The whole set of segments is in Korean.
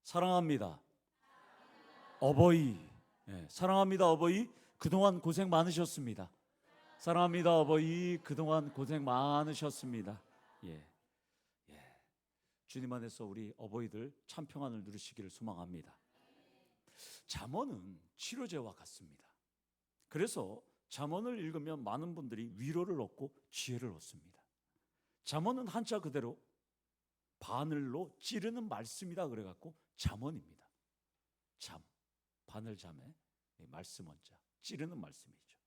사랑합니다. 어버이. 사랑합니다, 어버이. 그동안 고생 많으셨습니다. 사랑합니다, 어버이. 그동안 고생 많으셨습니다. 예. 주님 안에서 우리 어버이들 참 평안을 누리시기를 소망합니다. 잠언은 치료제와 같습니다. 그래서 잠언을 읽으면 많은 분들이 위로를 얻고 지혜를 얻습니다. 잠언은 한자 그대로 바늘로 찌르는 말씀이다 그래갖고 잠언입니다. 잠, 바늘 잠에 말씀 원자, 찌르는 말씀이죠.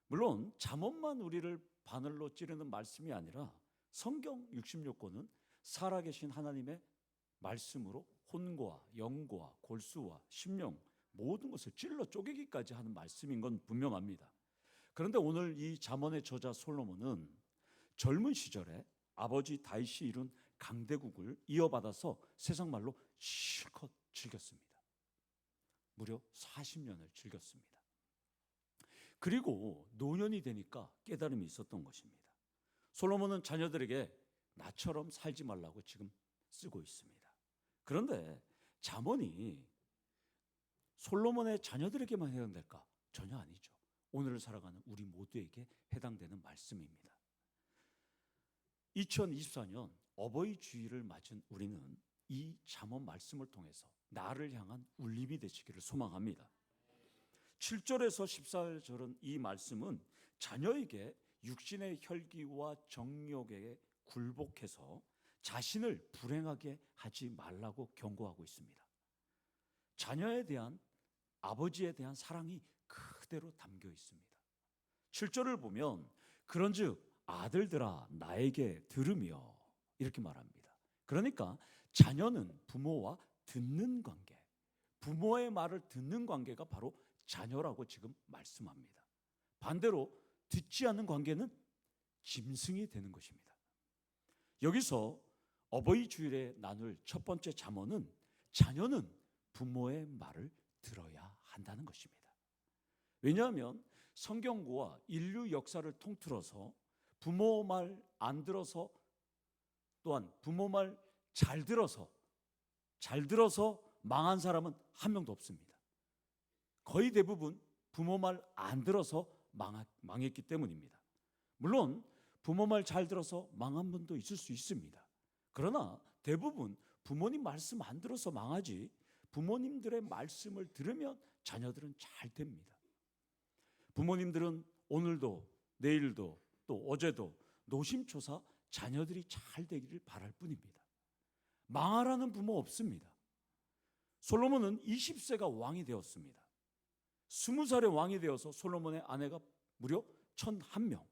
물론 잠언만 우리를 바늘로 찌르는 말씀이 아니라 성경 66권은 살아계신 하나님의 말씀으로 혼과 영과 골수와 심령 모든 것을 찔러 쪼개기까지 하는 말씀인 건 분명합니다. 그런데 오늘 이 잠언의 저자 솔로몬은 젊은 시절에 아버지 다윗이 이룬 강대국을 이어받아서 세상 말로 실컷 즐겼습니다. 무려 40년을 즐겼습니다. 그리고 노년이 되니까 깨달음이 있었던 것입니다. 솔로몬은 자녀들에게 나처럼 살지 말라고 지금 쓰고 있습니다. 그런데 잠언이 솔로몬의 자녀들에게만 해당될까? 전혀 아니죠. 오늘을 살아가는 우리 모두에게 해당되는 말씀입니다. 2024년 어버이 주일을 맞은 우리는 이 잠언 말씀을 통해서 나를 향한 울림이 되시기를 소망합니다. 7절에서 14절은 이 말씀은 자녀에게 육신의 혈기와 정욕에 굴복해서 자신을 불행하게 하지 말라고 경고하고 있습니다. 자녀에 대한 아버지에 대한 사랑이 그대로 담겨 있습니다. 7절을 보면 그런즉 아들들아 나에게 들으며 이렇게 말합니다. 그러니까 자녀는 부모와 듣는 관계, 부모의 말을 듣는 관계가 바로 자녀라고 지금 말씀합니다. 반대로 듣지 않는 관계는 짐승이 되는 것입니다. 여기서 어버이 주일에 나눌 첫 번째 잠언은 자녀는 부모의 말을 들어야 한다는 것입니다. 왜냐하면 성경과 인류 역사를 통틀어서 부모 말 안 들어서 또한 부모 말 잘 들어서 망한 사람은 한 명도 없습니다. 거의 대부분 부모 말 안 들어서 망했기 때문입니다. 물론 부모 말 잘 들어서 망한 분도 있을 수 있습니다. 그러나 대부분 부모님 말씀 안 들어서 망하지 부모님들의 말씀을 들으면 자녀들은 잘 됩니다. 부모님들은 오늘도 내일도 또 어제도 노심초사 자녀들이 잘 되기를 바랄 뿐입니다. 망하라는 부모 없습니다. 솔로몬은 20세가 왕이 되었습니다. 20살에 왕이 되어서 솔로몬의 아내가 무려 1001명,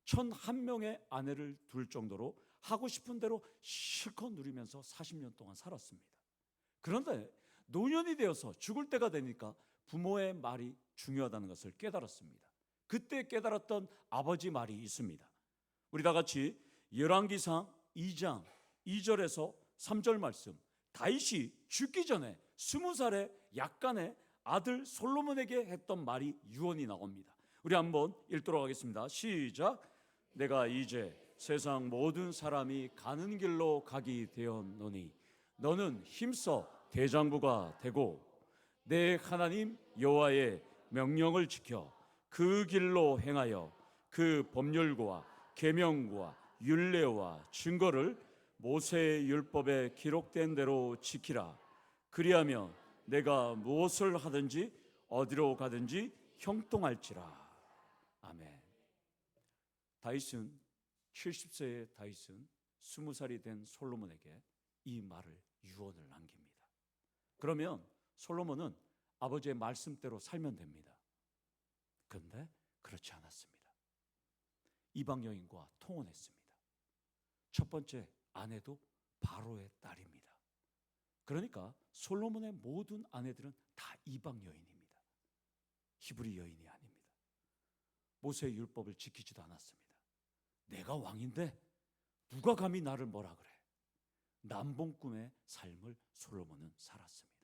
1001명의 아내를 둘 정도로 하고 싶은 대로 실컷 누리면서 40년 동안 살았습니다. 그런데 노년이 되어서 죽을 때가 되니까 부모의 말이 중요하다는 것을 깨달았습니다. 그때 깨달았던 아버지 말이 있습니다. 우리 다 같이 열왕기상 2장 2절에서 3절 말씀, 다윗이 죽기 전에 20살의 약간의 아들 솔로몬에게 했던 말이 유언이 나옵니다. 우리 한번 읽도록 하겠습니다. 시작. 내가 이제 세상 모든 사람이 가는 길로 가기 되었노니 너는 힘써 대장부가 되고 내 하나님 여호와의 명령을 지켜 그 길로 행하여 그 법률과 계명과 율례와 증거를 모세의 율법에 기록된 대로 지키라. 그리하면 내가 무엇을 하든지 어디로 가든지 형통할지라. 아멘. 다윗은 70세의 다윗은 20살이 된 솔로몬에게 이 말을 유언을 남깁니다. 그러면 솔로몬은 아버지의 말씀대로 살면 됩니다. 그런데 그렇지 않았습니다. 이방 여인과 통혼했습니다. 첫 번째 아내도 바로의 딸입니다. 그러니까 솔로몬의 모든 아내들은 다 이방 여인입니다. 히브리 여인이 아닙니다. 모세의 율법을 지키지도 않았습니다. 내가 왕인데 누가 감히 나를 뭐라 그래? 남봉꾼의 삶을 솔로몬은 살았습니다.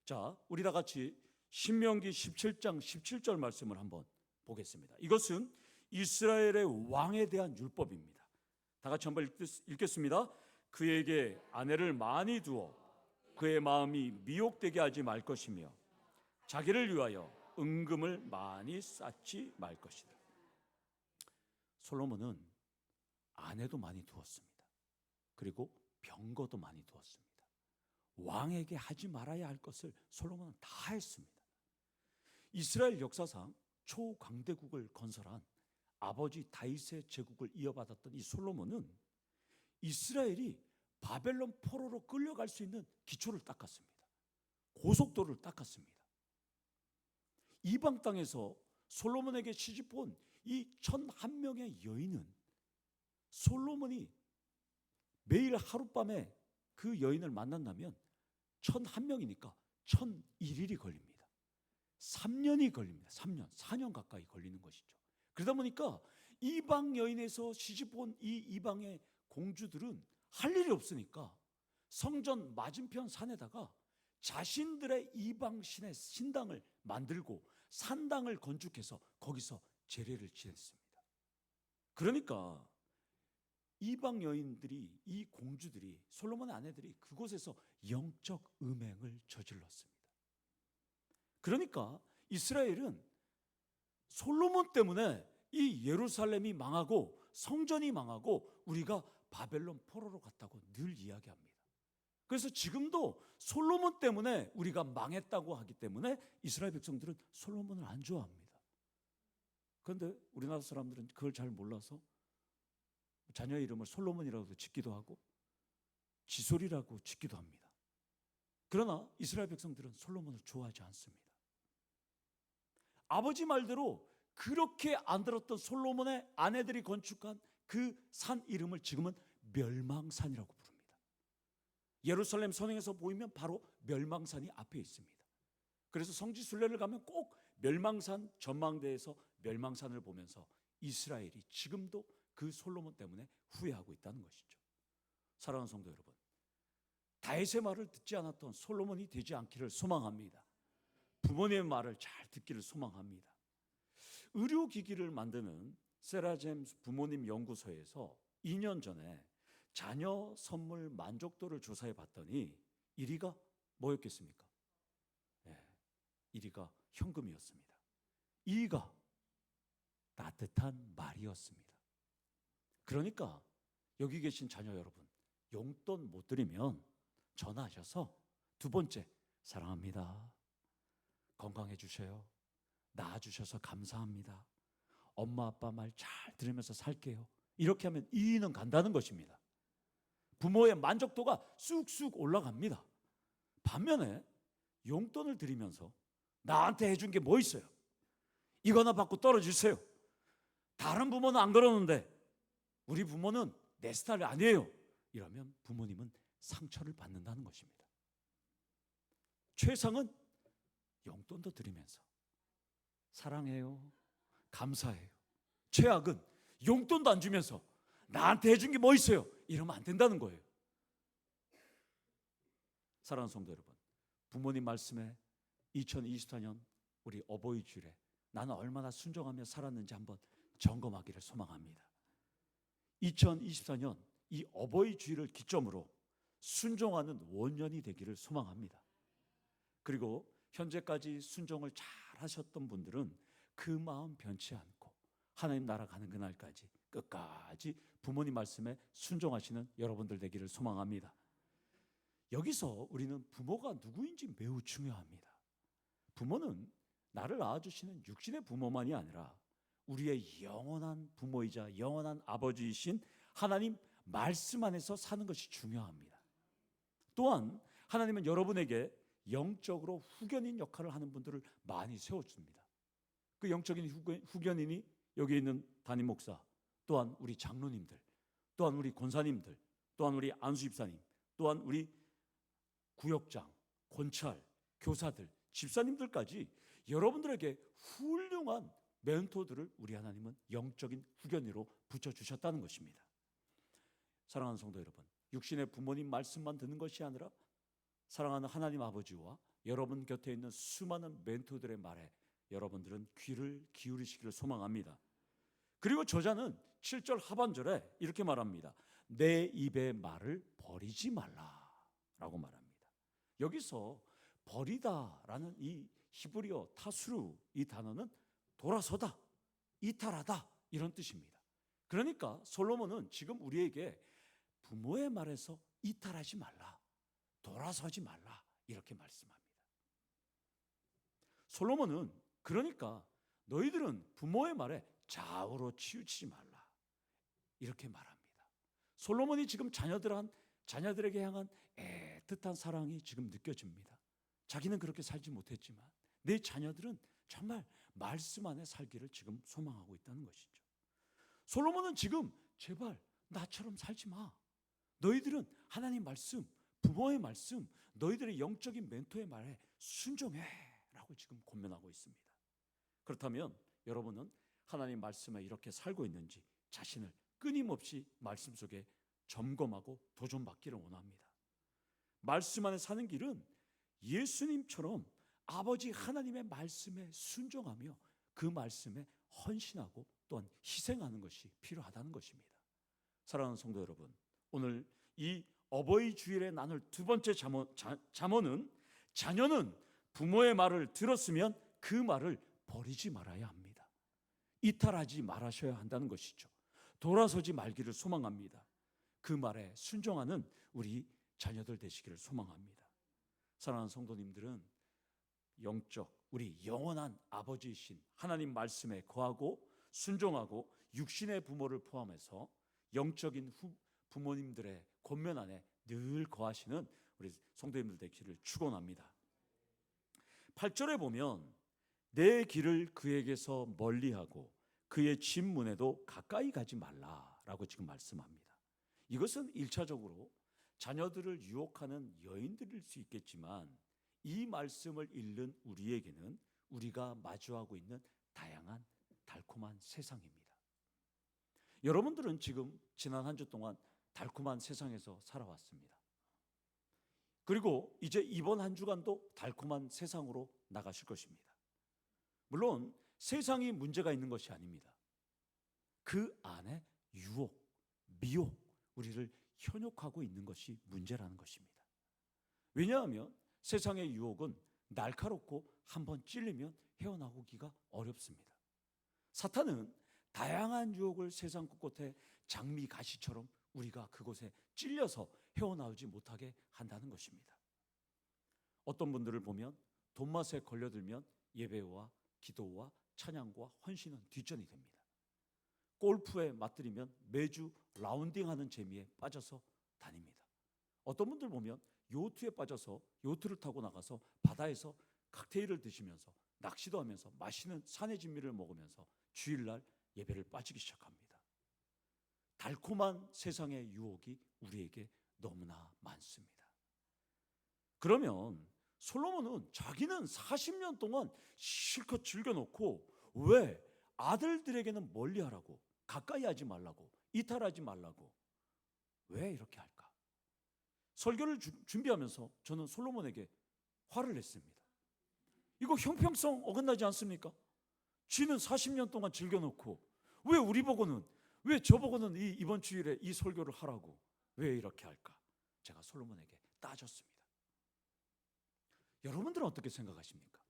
자, 우리 다 같이 신명기 17장 17절 말씀을 한번 보겠습니다. 이것은 이스라엘의 왕에 대한 율법입니다. 다 같이 한번 읽겠습니다. 그에게 아내를 많이 두어 그의 마음이 미혹되게 하지 말 것이며 자기를 위하여 은금을 많이 쌓지 말 것이다. 솔로몬은 아내도 많이 두었습니다. 그리고 병거도 많이 두었습니다. 왕에게 하지 말아야 할 것을 솔로몬은 다 했습니다. 이스라엘 역사상 초강대국을 건설한 아버지 다윗의 제국을 이어받았던 이 솔로몬은 이스라엘이 바벨론 포로로 끌려갈 수 있는 기초를 닦았습니다. 고속도로를 닦았습니다. 이방 땅에서 솔로몬에게 시집온 이 1,001명의 여인은 솔로몬이 매일 하룻밤에 그 여인을 만난다면 1,001명이니까 1,001일이 걸립니다. 3년이 걸립니다. 3년, 4년 가까이 걸리는 것이죠. 그러다 보니까 이방 여인에서 시집온 이 이방의 공주들은 할 일이 없으니까 성전 맞은편 산에다가 자신들의 이방 신의 신당을 만들고 산당을 건축해서 거기서 제례를 지냈습니다. 그러니까 이방 여인들이, 이 공주들이, 솔로몬의 아내들이 그곳에서 영적 음행을 저질렀습니다. 그러니까 이스라엘은 솔로몬 때문에 이 예루살렘이 망하고 성전이 망하고 우리가 바벨론 포로로 갔다고 늘 이야기합니다. 그래서 지금도 솔로몬 때문에 우리가 망했다고 하기 때문에 이스라엘 백성들은 솔로몬을 안 좋아합니다. 그런데 우리나라 사람들은 그걸 잘 몰라서 자녀의 이름을 솔로몬이라고 짓기도 하고 지솔이라고 짓기도 합니다. 그러나 이스라엘 백성들은 솔로몬을 좋아하지 않습니다. 아버지 말대로 그렇게 안 들었던 솔로몬의 아내들이 건축한 그 산 이름을 지금은 멸망산이라고 부릅니다. 예루살렘 성에서 보이면 바로 멸망산이 앞에 있습니다. 그래서 성지 순례를 가면 꼭 멸망산 전망대에서 멸망산을 보면서 이스라엘이 지금도 그 솔로몬 때문에 후회하고 있다는 것이죠. 사랑하는 성도 여러분, 다윗의 말을 듣지 않았던 솔로몬이 되지 않기를 소망합니다. 부모님의 말을 잘 듣기를 소망합니다. 의료기기를 만드는 세라젬 부모님 연구소에서 2년 전에 자녀 선물 만족도를 조사해 봤더니 1위가 뭐였겠습니까? 네, 1위가 현금이었습니다. 2위가 따뜻한 말이었습니다. 그러니까 여기 계신 자녀 여러분, 용돈 못 드리면 전화하셔서 두 번째, 사랑합니다. 건강해 주세요. 낳아 주셔서 감사합니다. 엄마 아빠 말 잘 들으면서 살게요. 이렇게 하면 이의는 간다는 것입니다. 부모의 만족도가 쑥쑥 올라갑니다. 반면에 용돈을 드리면서 나한테 해준 게 뭐 있어요? 이거나 받고 떨어지세요. 다른 부모는 안 그러는데 우리 부모는 내 스타일 아니에요. 이러면 부모님은 상처를 받는다는 것입니다. 최상은 용돈도 드리면서 사랑해요, 감사해요. 최악은 용돈도 안 주면서 나한테 해준 게 뭐 있어요? 이러면 안 된다는 거예요. 사랑하는 성도 여러분, 부모님 말씀에 2024년 우리 어버이 주일에 나는 얼마나 순종하며 살았는지 한번 점검하기를 소망합니다. 2024년 이 어버이 주일을 기점으로 순종하는 원년이 되기를 소망합니다. 그리고 현재까지 순종을 잘 하셨던 분들은 그 마음 변치 않고 하나님 나라 가는 그날까지 끝까지 부모님 말씀에 순종하시는 여러분들 되기를 소망합니다. 여기서 우리는 부모가 누구인지 매우 중요합니다. 부모는 나를 낳아주시는 육신의 부모만이 아니라 우리의 영원한 부모이자 영원한 아버지이신 하나님 말씀 안에서 사는 것이 중요합니다. 또한 하나님은 여러분에게 영적으로 후견인 역할을 하는 분들을 많이 세워줍니다. 그 영적인 후견인이 여기 있는 담임 목사, 또한 우리 장로님들, 또한 우리 권사님들, 또한 우리 안수집사님, 또한 우리 구역장, 권찰, 교사들, 집사님들까지 여러분들에게 훌륭한 멘토들을 우리 하나님은 영적인 후견인으로 붙여주셨다는 것입니다. 사랑하는 성도 여러분, 육신의 부모님 말씀만 듣는 것이 아니라 사랑하는 하나님 아버지와 여러분 곁에 있는 수많은 멘토들의 말에 여러분들은 귀를 기울이시기를 소망합니다. 그리고 저자는 7절 하반절에 이렇게 말합니다. 내 입의 말을 버리지 말라라고 말합니다. 여기서 버리다라는 이 히브리어 타수르 이 단어는 돌아서다, 이탈하다 이런 뜻입니다. 그러니까 솔로몬은 지금 우리에게 부모의 말에서 이탈하지 말라, 돌아서지 말라 이렇게 말씀합니다. 솔로몬은 그러니까 너희들은 부모의 말에 좌우로 치우치지 말라 이렇게 말합니다. 솔로몬이 지금 자녀들에게 향한 애틋한 사랑이 지금 느껴집니다. 자기는 그렇게 살지 못했지만 내 자녀들은 정말 말씀 안에 살기를 지금 소망하고 있다는 것이죠. 솔로몬은 지금 제발 나처럼 살지 마. 너희들은 하나님 말씀, 부모의 말씀, 너희들의 영적인 멘토의 말에 순종해 라고 지금 권면하고 있습니다. 그렇다면 여러분은 하나님 말씀에 이렇게 살고 있는지 자신을 끊임없이 말씀 속에 점검하고 도전받기를 원합니다. 말씀 안에 사는 길은 예수님처럼 아버지 하나님의 말씀에 순종하며 그 말씀에 헌신하고 또한 희생하는 것이 필요하다는 것입니다. 사랑하는 성도 여러분, 오늘 이 어버이 주일에 나눌 두 번째 잠언은 자녀는 부모의 말을 들었으면 그 말을 버리지 말아야 합니다. 이탈하지 말아셔야 한다는 것이죠. 돌아서지 말기를 소망합니다. 그 말에 순종하는 우리 자녀들 되시기를 소망합니다. 사랑하는 성도님들은 영적 우리 영원한 아버지이신 하나님 말씀에 거하고 순종하고 육신의 부모를 포함해서 영적인 부모님들의 권면 안에 늘 거하시는 우리 성도님들 되기를 축원합니다. 8절에 보면 내 길을 그에게서 멀리하고 그의 집 문에도 가까이 가지 말라라고 지금 말씀합니다. 이것은 1차적으로 자녀들을 유혹하는 여인들일 수 있겠지만 이 말씀을 읽는 우리에게는 우리가 마주하고 있는 다양한 달콤한 세상입니다. 여러분들은 지금 지난 한 주 동안 달콤한 세상에서 살아왔습니다. 그리고 이제 이번 한 주간도 달콤한 세상으로 나가실 것입니다. 물론 세상이 문제가 있는 것이 아닙니다. 그 안에 유혹, 미혹, 우리를 현혹하고 있는 것이 문제라는 것입니다. 왜냐하면 세상의 유혹은 날카롭고 한번 찔리면 헤어나오기가 어렵습니다. 사탄은 다양한 유혹을 세상 곳곳에 장미 가시처럼 우리가 그곳에 찔려서 헤어나오지 못하게 한다는 것입니다. 어떤 분들을 보면 돈맛에 걸려들면 예배와 기도와 찬양과 헌신은 뒷전이 됩니다. 골프에 맞들이면 매주 라운딩하는 재미에 빠져서 다닙니다. 어떤 분들 보면 요트에 빠져서 요트를 타고 나가서 바다에서 칵테일을 드시면서 낚시도 하면서 맛있는 산의 진미를 먹으면서 주일날 예배를 빠지기 시작합니다. 달콤한 세상의 유혹이 우리에게 너무나 많습니다. 그러면 솔로몬은 자기는 40년 동안 실컷 즐겨놓고 왜 아들들에게는 멀리하라고, 가까이 하지 말라고, 이탈하지 말라고 왜 이렇게 할까? 설교를 준비하면서 저는 솔로몬에게 화를 냈습니다. 이거 형평성 어긋나지 않습니까? 쥐는 40년 동안 즐겨놓고 왜 우리 보고는, 왜 저보고는 이번 주일에 이 설교를 하라고 왜 이렇게 할까? 제가 솔로몬에게 따졌습니다. 여러분들은 어떻게 생각하십니까?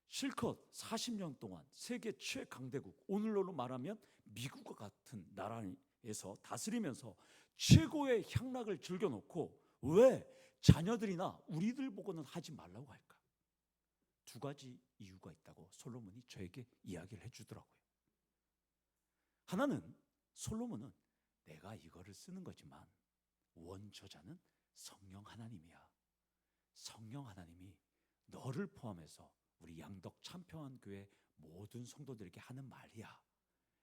실컷 40년 동안 세계 최강대국, 오늘날로 말하면 미국과 같은 나라에서 다스리면서 최고의 향락을 즐겨놓고 왜 자녀들이나 우리들 보고는 하지 말라고 할까? 두 가지 이유가 있다고 솔로몬이 저에게 이야기를 해주더라고요. 하나는 솔로몬은 내가 이거를 쓰는 거지만 원저자는 성령 하나님이야. 성령 하나님이 너를 포함해서 우리 양덕 참평한 교회 모든 성도들에게 하는 말이야.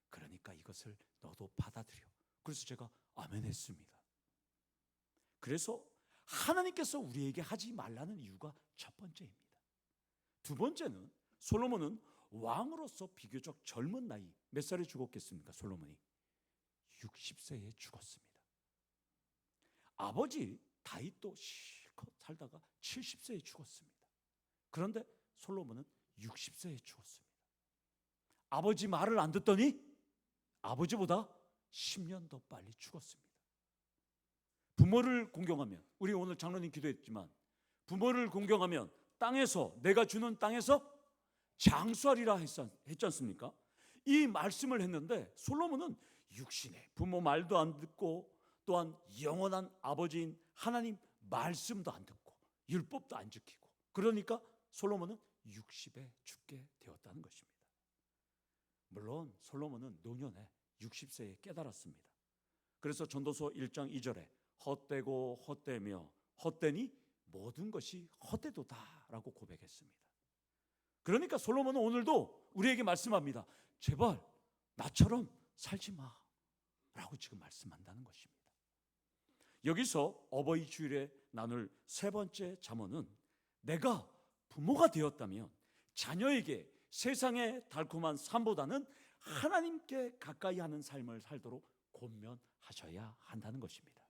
그러니까 이것을 너도 받아들여. 그래서 제가 아멘 했습니다. 그래서 하나님께서 우리에게 하지 말라는 이유가 첫 번째입니다. 두 번째는 솔로몬은 왕으로서 비교적 젊은 나이, 몇 살에 죽었겠습니까? 솔로몬이 60세에 죽었습니다. 아버지 다윗도 실컷 살다가 70세에 죽었습니다. 그런데 솔로몬은 60세에 죽었습니다. 아버지 말을 안 듣더니 아버지보다 10년 더 빨리 죽었습니다. 부모를 공경하면, 우리 오늘 장로님 기도했지만 부모를 공경하면 땅에서, 내가 주는 땅에서 장수하리라 했지 않습니까? 이 말씀을 했는데 솔로몬은 육신의 부모 말도 안 듣고 또한 영원한 아버지인 하나님 말씀도 안 듣고 율법도 안 지키고, 그러니까 솔로몬은 60에 죽게 되었다는 것입니다. 물론 솔로몬은 노년에 60세에 깨달았습니다. 그래서 전도서 1장 2절에 헛되고 헛되며 헛되니 모든 것이 헛되도다라고 고백했습니다. 그러니까 솔로몬은 오늘도 우리에게 말씀합니다. 제발 나처럼 살지 마라고 지금 말씀한다는 것입니다. 여기서 어버이 주일에 나눌 세 번째 잠언은 내가 부모가 되었다면 자녀에게 세상의 달콤한 삶보다는 하나님께 가까이 하는 삶을 살도록 권면하셔야 한다는 것입니다.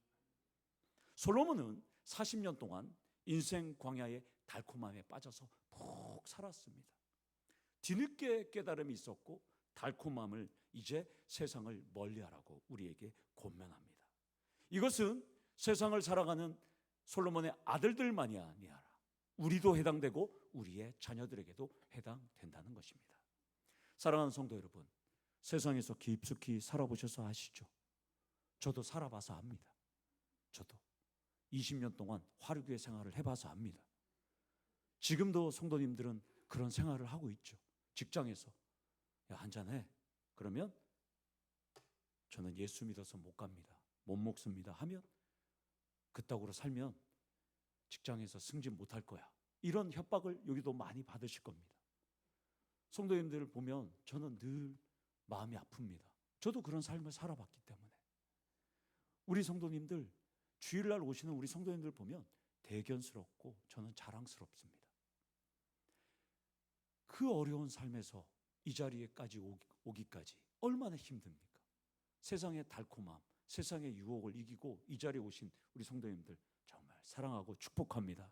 솔로몬은 40년 동안 인생 광야의 달콤함에 빠져서 푹 살았습니다. 뒤늦게 깨달음이 있었고 달콤함을 이제 세상을 멀리하라고 우리에게 권면합니다. 이것은 세상을 살아가는 솔로몬의 아들들만이 아니라 우리도 해당되고 우리의 자녀들에게도 해당된다는 것입니다. 사랑하는 성도 여러분, 세상에서 깊숙이 살아보셔서 아시죠? 저도 살아봐서 압니다. 저도 20년 동안 화류교회 생활을 해봐서 압니다. 지금도 성도님들은 그런 생활을 하고 있죠. 직장에서 야, 한잔해. 그러면 저는 예수 믿어서 못 갑니다. 못 먹습니다 하면 그따구로 살면 직장에서 승진 못할 거야. 이런 협박을 여기도 많이 받으실 겁니다. 성도님들을 보면 저는 늘 마음이 아픕니다. 저도 그런 삶을 살아봤기 때문에. 우리 성도님들, 주일날 오시는 우리 성도님들 보면 대견스럽고 저는 자랑스럽습니다. 그 어려운 삶에서 이 자리에까지 오기까지 얼마나 힘듭니까? 세상의 달콤함, 세상의 유혹을 이기고 이 자리에 오신 우리 성도님들 정말 사랑하고 축복합니다.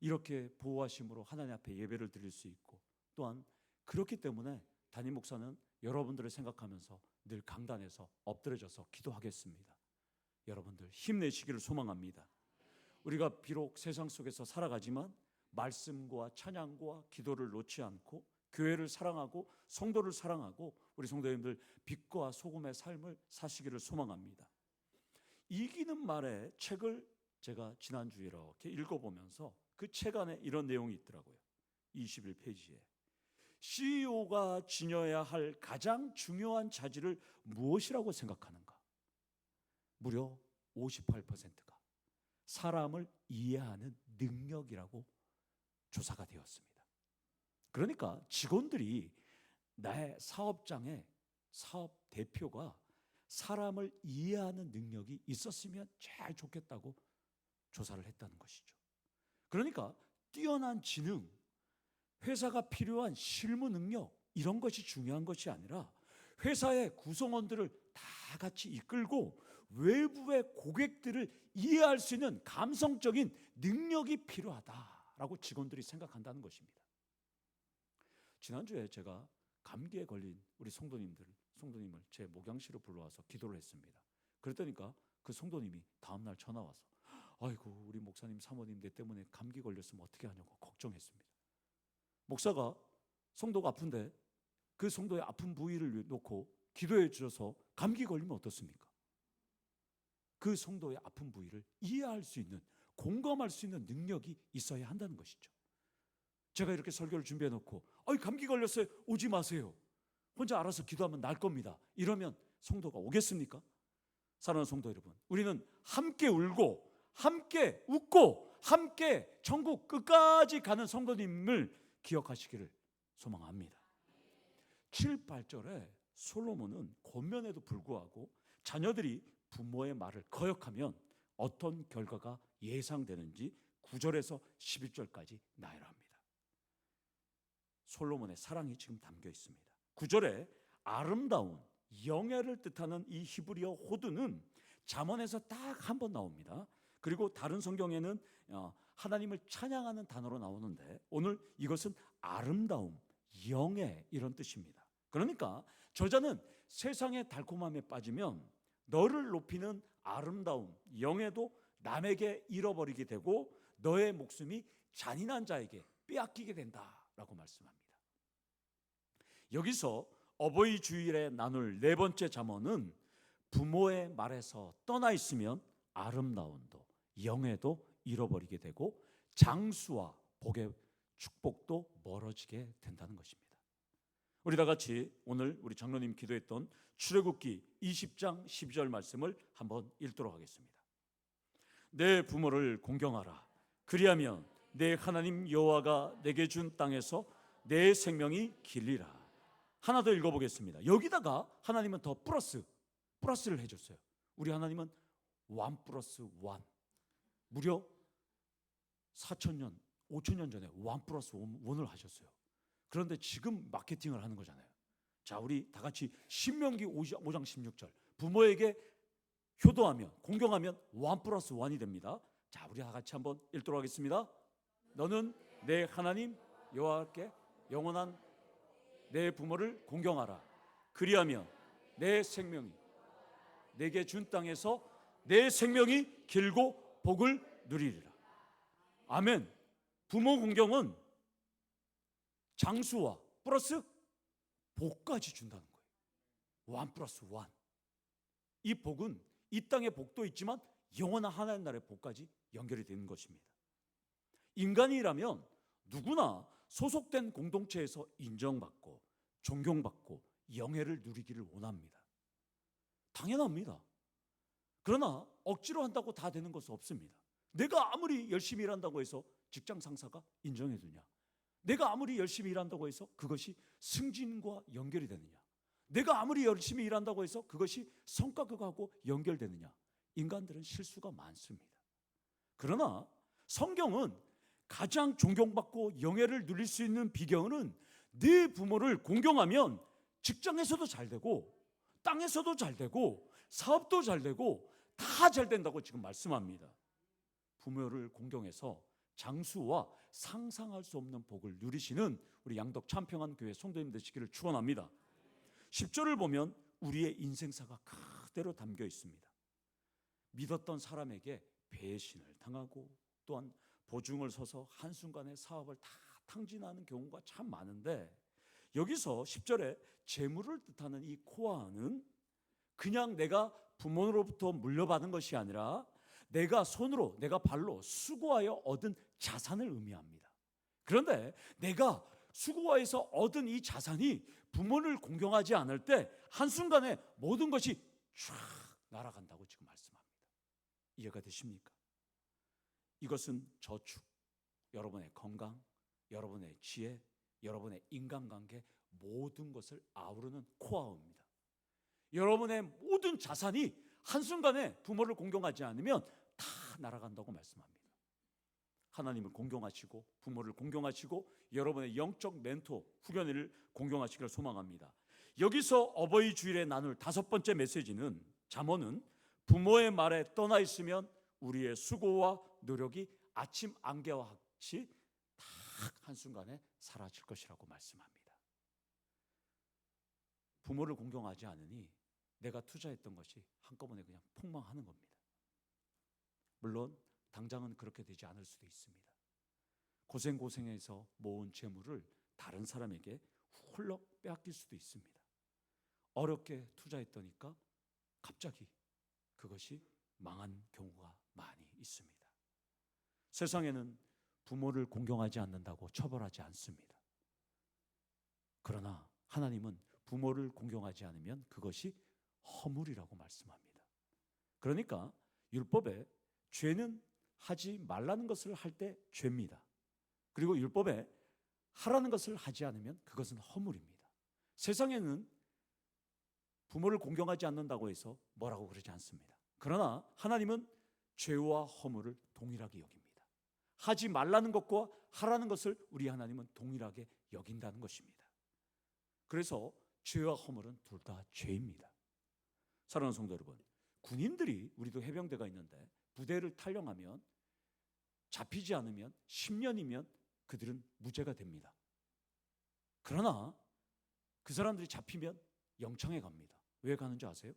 이렇게 보호하심으로 하나님 앞에 예배를 드릴 수 있고, 또한 그렇기 때문에 담임 목사는 여러분들을 생각하면서 늘 강단에서 엎드려져서 기도하겠습니다. 여러분들 힘내시기를 소망합니다. 우리가 비록 세상 속에서 살아가지만 말씀과 찬양과 기도를 놓지 않고 교회를 사랑하고 성도를 사랑하고 우리 성도님들 빛과 소금의 삶을 사시기를 소망합니다. 이기는 말의 책을 제가 지난주에 이렇게 읽어보면서 그 책 안에 이런 내용이 있더라고요. 21페이지에 CEO가 지녀야 할 가장 중요한 자질을 무엇이라고 생각하는가? 무려 58%가 사람을 이해하는 능력이라고 조사가 되었습니다. 그러니까 직원들이 나의 사업장의 사업 대표가 사람을 이해하는 능력이 있었으면 제일 좋겠다고 조사를 했다는 것이죠. 그러니까 뛰어난 지능, 회사가 필요한 실무 능력, 이런 것이 중요한 것이 아니라 회사의 구성원들을 다 같이 이끌고 외부의 고객들을 이해할 수 있는 감성적인 능력이 필요하다라고 직원들이 생각한다는 것입니다. 지난주에 제가 감기에 걸린 우리 성도님을 제 목양실로 불러와서 기도를 했습니다. 그랬더니까 그 성도님이 다음날 전화 와서 아이고 우리 목사님 사모님 내 때문에 감기 걸렸으면 어떻게 하냐고 걱정했습니다. 목사가 성도가 아픈데 그 성도의 아픈 부위를 놓고 기도해 주셔서 감기 걸리면 어떻습니까? 그 성도의 아픈 부위를 이해할 수 있는, 공감할 수 있는 능력이 있어야 한다는 것이죠. 제가 이렇게 설교를 준비해 놓고 감기 걸렸어요, 오지 마세요, 혼자 알아서 기도하면 날 겁니다, 이러면 성도가 오겠습니까? 사랑하는 성도 여러분, 우리는 함께 울고 함께 웃고 함께 천국 끝까지 가는 성도님을 기억하시기를 소망합니다. 7, 8절에 솔로몬은 권면에도 불구하고 자녀들이 부모의 말을 거역하면 어떤 결과가 예상되는지 9절에서 11절까지 나열합니다. 솔로몬의 사랑이 지금 담겨 있습니다. 9절에 아름다운 영예를 뜻하는 이 히브리어 호드는 잠언에서 딱 한 번 나옵니다. 그리고 다른 성경에는 하나님을 찬양하는 단어로 나오는데 오늘 이것은 아름다움, 영예 이런 뜻입니다. 그러니까 저자는 세상의 달콤함에 빠지면 너를 높이는 아름다움, 영예도 남에게 잃어버리게 되고 너의 목숨이 잔인한 자에게 빼앗기게 된다라고 말씀합니다. 여기서 어버이 주일에 나눌 네 번째 잠언은 부모의 말에서 떠나 있으면 아름다움도 영예도 잃어버리게 되고 장수와 복의 축복도 멀어지게 된다는 것입니다. 우리 다 같이 오늘 우리 장로님 기도했던 출애굽기 20장 12절 말씀을 한번 읽도록 하겠습니다. 내 부모를 공경하라. 그리하면 내 하나님 여호와가 내게 준 땅에서 내 생명이 길리라. 하나 더 읽어보겠습니다. 여기다가 하나님은 더 플러스를 해줬어요. 우리 하나님은 1+1, 무려 4,000년 5,000년 전에 1+1을 하셨어요. 그런데 지금 마케팅을 하는 거잖아요. 자, 우리 다 같이 신명기 5장 16절 부모에게 효도하면 공경하면 1+1이 됩니다. 자, 우리 다 같이 한번 읽도록 하겠습니다. 너는 내 하나님 여호와께 영원한 내 부모를 공경하라. 그리하면 내 생명이 내게 준 땅에서 내 생명이 길고 복을 누리리라. 아멘. 부모 공경은 장수와 플러스 복까지 준다는 거예요. 1+1. 이 복은 이 땅의 복도 있지만 영원한 하나님 나라의 복까지 연결이 되는 것입니다. 인간이라면 누구나 소속된 공동체에서 인정받고 존경받고 영예를 누리기를 원합니다. 당연합니다. 그러나 억지로 한다고 다 되는 것은 없습니다. 내가 아무리 열심히 일한다고 해서 직장 상사가 인정해 주냐? 내가 아무리 열심히 일한다고 해서 그것이 승진과 연결이 되느냐? 내가 아무리 열심히 일한다고 해서 그것이 성과급하고 연결되느냐? 인간들은 실수가 많습니다. 그러나 성경은 가장 존경받고 영예를 누릴 수 있는 비결은 네 부모를 공경하면 직장에서도 잘 되고 땅에서도 잘 되고 사업도 잘 되고 다 잘 된다고 지금 말씀합니다. 부모를 공경해서 장수와 상상할 수 없는 복을 누리시는 우리 양덕 참평한 교회 성도님 되시기를 축원합니다. 10절을 보면 우리의 인생사가 그대로 담겨 있습니다. 믿었던 사람에게 배신을 당하고 또한 보증을 서서 한순간에 사업을 다 탕진하는 경우가 참 많은데 여기서 10절에 재물을 뜻하는 이 코아는 그냥 내가 부모로부터 물려받은 것이 아니라 내가 손으로 내가 발로 수고하여 얻은 자산을 의미합니다. 그런데 내가 수고해서 얻은 이 자산이 부모를 공경하지 않을 때 한순간에 모든 것이 쫙 날아간다고 지금 말씀합니다. 이해가 되십니까? 이것은 저축, 여러분의 건강, 여러분의 지혜, 여러분의 인간관계 모든 것을 아우르는 코아입니다. 여러분의 모든 자산이 한순간에 부모를 공경하지 않으면 다 날아간다고 말씀합니다. 하나님을 공경하시고 부모를 공경하시고 여러분의 영적 멘토 후견인을 공경하시기를 소망합니다. 여기서 어버이 주일에 나눌 다섯 번째 메시지는 잠언은 부모의 말에 떠나 있으면 우리의 수고와 노력이 아침 안개와 같이 딱 한순간에 사라질 것이라고 말씀합니다. 부모를 공경하지 않으니 내가 투자했던 것이 한꺼번에 그냥 폭망하는 겁니다. 물론 당장은 그렇게 되지 않을 수도 있습니다. 고생해서 모은 재물을 다른 사람에게 훌쩍 빼앗길 수도 있습니다. 어렵게 투자했더니까 갑자기 그것이 망한 경우가 많이 있습니다. 세상에는 부모를 공경하지 않는다고 처벌하지 않습니다. 그러나 하나님은 부모를 공경하지 않으면 그것이 허물이라고 말씀합니다. 그러니까 율법에 죄는 하지 말라는 것을 할 때 죄입니다. 그리고 율법에 하라는 것을 하지 않으면 그것은 허물입니다. 세상에는 부모를 공경하지 않는다고 해서 뭐라고 그러지 않습니다. 그러나 하나님은 죄와 허물을 동일하게 여깁니다. 하지 말라는 것과 하라는 것을 우리 하나님은 동일하게 여긴다는 것입니다. 그래서 죄와 허물은 둘 다 죄입니다. 사랑하는 성도 여러분, 군인들이 우리도 해병대가 있는데 부대를 탈영하면 잡히지 않으면 10년이면 그들은 무죄가 됩니다. 그러나 그 사람들이 잡히면 영창에 갑니다. 왜 가는지 아세요?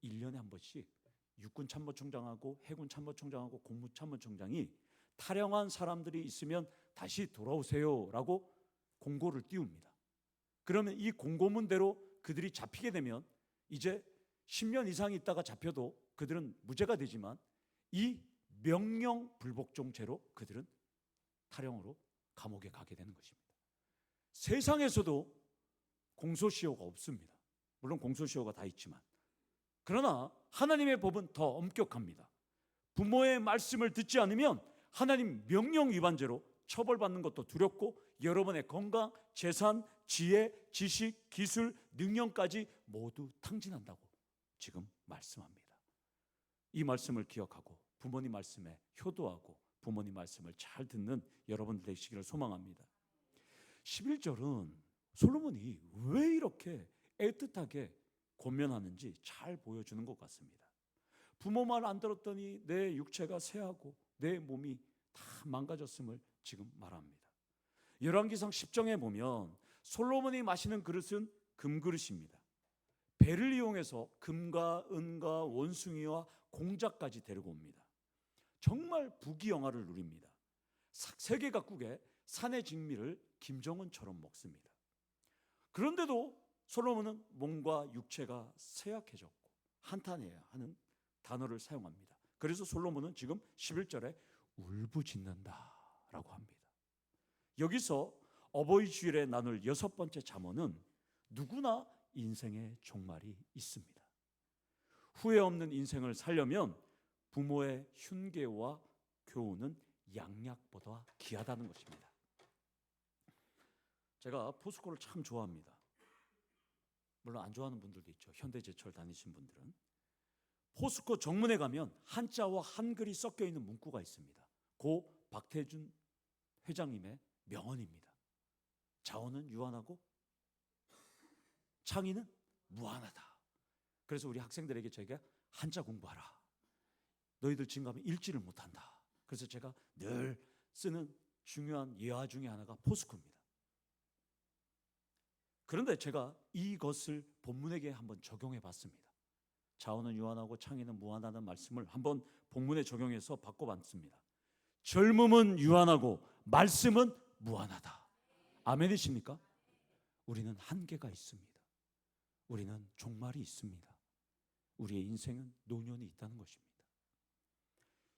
1년에 한 번씩 육군 참모총장하고 해군 참모총장하고 공무참모총장이 탈영한 사람들이 있으면 다시 돌아오세요라고 공고를 띄웁니다. 그러면 이 공고문대로 그들이 잡히게 되면 이제 10년 이상 있다가 잡혀도 그들은 무죄가 되지만 이 명령 불복종죄로 그들은 탈영으로 감옥에 가게 되는 것입니다. 세상에서도 공소시효가 없습니다. 물론 공소시효가 다 있지만, 그러나 하나님의 법은 더 엄격합니다. 부모의 말씀을 듣지 않으면 하나님 명령 위반죄로 처벌받는 것도 두렵고 여러분의 건강, 재산, 지혜, 지식, 기술, 능력까지 모두 탕진한다고 지금 말씀합니다. 이 말씀을 기억하고 부모님 말씀에 효도하고 부모님 말씀을 잘 듣는 여러분 되시기를 소망합니다. 11절은 솔로몬이 왜 이렇게 애틋하게 권면하는지 잘 보여주는 것 같습니다. 부모 말 안 들었더니 내 육체가 쇠하고 내 몸이 다 망가졌음을 지금 말합니다. 열왕기상 10장에 보면 솔로몬이 마시는 그릇은 금그릇입니다. 배를 이용해서 금과 은과 원숭이와 공작까지 데리고 옵니다. 정말 부귀영화를 누립니다. 세계 각국의 산의 진미를 김정은처럼 먹습니다. 그런데도 솔로몬은 몸과 육체가 쇠약해졌고 한탄해야 하는 단어를 사용합니다. 그래서 솔로몬은 지금 11절에 울부짖는다라고 합니다. 여기서 어버이 주일에 나눌 6번째 잠언은 누구나 인생의 종말이 있습니다. 후회 없는 인생을 살려면 부모의 흉계와 교훈은 양약보다 귀하다는 것입니다. 제가 포스코를 참 좋아합니다. 물론 안 좋아하는 분들도 있죠. 현대제철 다니신 분들은. 포스코 정문에 가면 한자와 한글이 섞여 있는 문구가 있습니다. 고 박태준 회장님의 명언입니다. 자원은 유한하고 창의는 무한하다. 그래서 우리 학생들에게 저희가 한자 공부하라. 너희들 지금 가면 읽지를 못한다. 그래서 제가 늘 쓰는 중요한 예화 중에 하나가 포스코입니다. 그런데 제가 이것을 본문에게 한번 적용해 봤습니다. 자원은 유한하고 창의는 무한하다는 말씀을 한번 본문에 적용해서 바꿔봤습니다. 젊음은 유한하고 말씀은 무한하다. 아멘이십니까? 우리는 한계가 있습니다. 우리는 종말이 있습니다. 우리의 인생은 노년이 있다는 것입니다.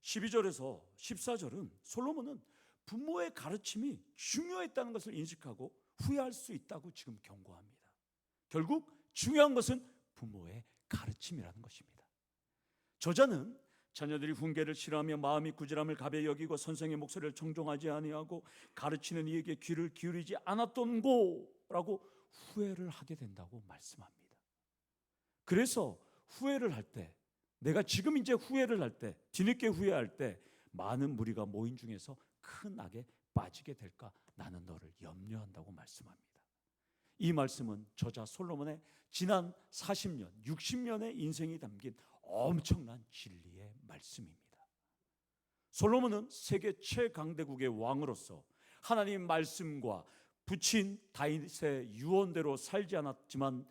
12절에서 14절은 솔로몬은 부모의 가르침이 중요했다는 것을 인식하고 후회할 수 있다고 지금 경고합니다. 결국 중요한 것은 부모의 가르침이라는 것입니다. 저자는 자녀들이 훈계를 싫어하며 마음이 구질함을 가벼이 여기고 선생의 목소리를 청종하지 아니하고 가르치는 이에게 귀를 기울이지 않았던 고라고 후회를 하게 된다고 말씀합니다. 그래서 후회를 할 때, 내가 지금 이제 후회를 할 때, 뒤늦게 후회할 때 많은 무리가 모인 중에서 큰 악에 빠지게 될까 나는 너를 염려한다고 말씀합니다. 이 말씀은 저자 솔로몬의 지난 40년, 60년의 인생이 담긴 엄청난 진리의 말씀입니다. 솔로몬은 세계 최강대국의 왕으로서 하나님 말씀과 부친 다윗의 유언대로 살지 않았지만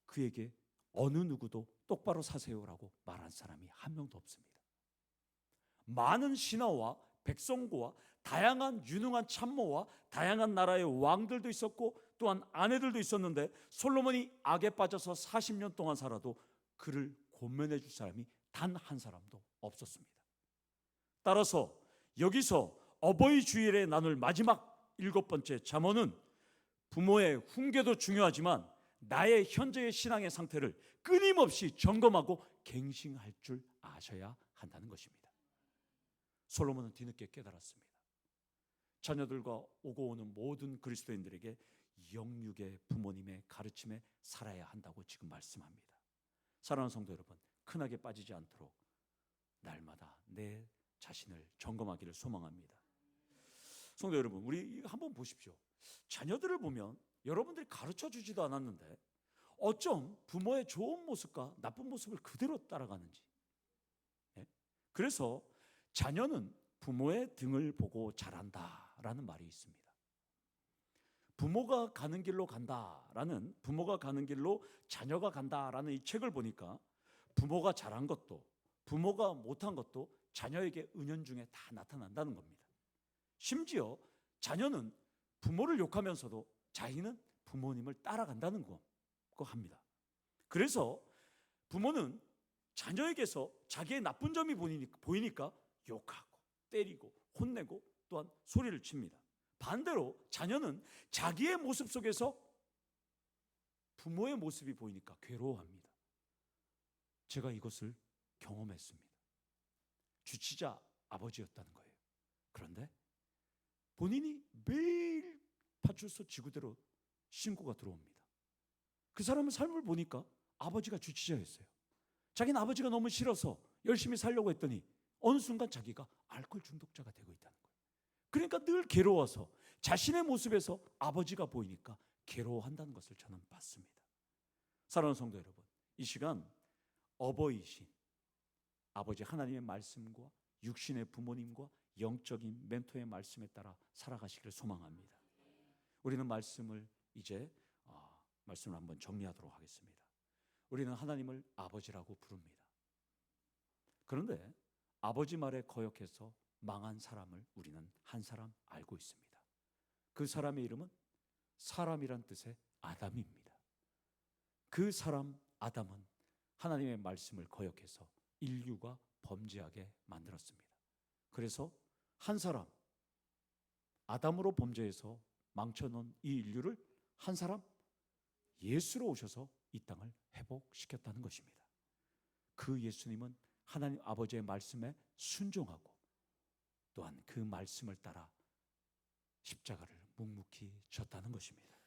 그에게 어느 누구도 똑바로 사세요라고 말한 사람이 한 명도 없습니다. 많은 신하와 백성고와 다양한 유능한 참모와 다양한 나라의 왕들도 있었고 또한 아내들도 있었는데 솔로몬이 악에 빠져서 40년 동안 살아도 그를 권면해 줄 사람이 단 한 사람도 없었습니다. 따라서 여기서 어버이 주일에 나눌 마지막 7번째 잠언은 부모의 훈계도 중요하지만 나의 현재의 신앙의 상태를 끊임없이 점검하고 갱신할 줄 아셔야 한다는 것입니다. 솔로몬은 뒤늦게 깨달았습니다. 자녀들과 오고 오는 모든 그리스도인들에게 영육의 부모님의 가르침에 살아야 한다고 지금 말씀합니다. 사랑하는 성도 여러분, 큰 악에 빠지지 않도록 날마다 내 자신을 점검하기를 소망합니다. 성도 여러분, 우리 한번 보십시오. 자녀들을 보면 여러분들이 가르쳐 주지도 않았는데 어쩜 부모의 좋은 모습과 나쁜 모습을 그대로 따라가는지. 그래서 자녀는 부모의 등을 보고 자란다라는 말이 있습니다. 부모가 가는 길로 간다라는, 부모가 가는 길로 자녀가 간다라는 이 책을 보니까 부모가 잘한 것도 부모가 못한 것도 자녀에게 은연중에 다 나타난다는 겁니다. 심지어 자녀는 부모를 욕하면서도 자기는 부모님을 따라간다는 거 합니다. 그래서 부모는 자녀에게서 자기의 나쁜 점이 보이니까 욕하고 때리고 혼내고 또한 소리를 칩니다. 반대로 자녀는 자기의 모습 속에서 부모의 모습이 보이니까 괴로워합니다. 제가 이것을 경험했습니다. 주치자 아버지였다는 거예요. 그런데 본인이 매일 파출소 지구대로 신고가 들어옵니다. 그 사람의 삶을 보니까 아버지가 주치자였어요. 자기는 아버지가 너무 싫어서 열심히 살려고 했더니 어느 순간 자기가 알코올 중독자가 되고 있다는 거예요. 그러니까 늘 괴로워서 자신의 모습에서 아버지가 보이니까 괴로워한다는 것을 저는 봤습니다. 사랑하는 성도 여러분, 이 시간 어버이신 아버지 하나님의 말씀과 육신의 부모님과 영적인 멘토의 말씀에 따라 살아가시기를 소망합니다. 우리는 말씀을 이제 말씀을 한번 정리하도록 하겠습니다. 우리는 하나님을 아버지라고 부릅니다. 그런데 아버지 말에 거역해서 망한 사람을 우리는 한 사람 알고 있습니다. 그 사람의 이름은 사람이란 뜻의 아담입니다. 그 사람 아담은 하나님의 말씀을 거역해서 인류가 범죄하게 만들었습니다. 그래서 한 사람 아담으로 범죄해서 망쳐놓은 이 인류를 한 사람 예수로 오셔서 이 땅을 회복시켰다는 것입니다. 그 예수님은 하나님 아버지의 말씀에 순종하고 또한 그 말씀을 따라 십자가를 묵묵히 졌다는 것입니다.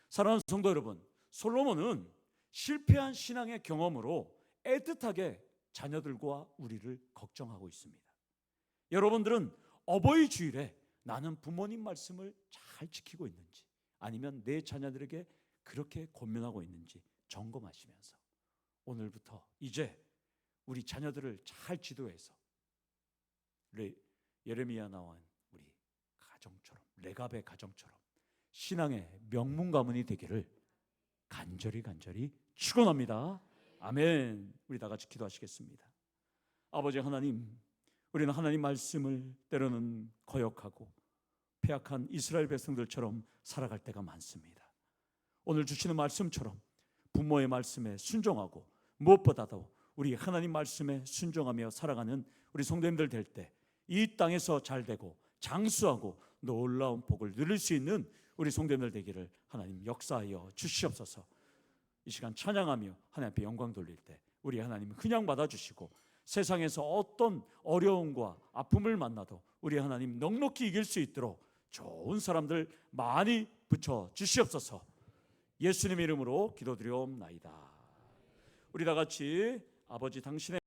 사랑하는 성도 여러분, 솔로몬은 실패한 신앙의 경험으로 애틋하게 자녀들과 우리를 걱정하고 있습니다. 여러분들은 어버이 주일에 나는 부모님 말씀을 잘 지키고 있는지, 아니면 내 자녀들에게 그렇게 권면하고 있는지 점검하시면서 오늘부터 이제 우리 자녀들을 잘 지도해서 예레미야 나온 우리 가정처럼, 레갑의 가정처럼 신앙의 명문 가문이 되기를 간절히 축원합니다. 아멘. 우리 다 같이 기도하시겠습니다. 아버지 하나님, 우리는 하나님 말씀을 때로는 거역하고 패악한 이스라엘 백성들처럼 살아갈 때가 많습니다. 오늘 주시는 말씀처럼 부모의 말씀에 순종하고 무엇보다도 우리 하나님 말씀에 순종하며 살아가는 우리 성도님들 될 때 이 땅에서 잘되고 장수하고 놀라운 복을 누릴 수 있는 우리 성도님들 되기를 하나님 역사하여 주시옵소서. 이 시간 찬양하며 하나님 앞에 영광 돌릴 때 우리 하나님 그냥 받아주시고 세상에서 어떤 어려움과 아픔을 만나도 우리 하나님 넉넉히 이길 수 있도록 좋은 사람들 많이 붙여 주시옵소서. 예수님의 이름으로 기도드리옵나이다. 우리 다 같이 아버지 당신의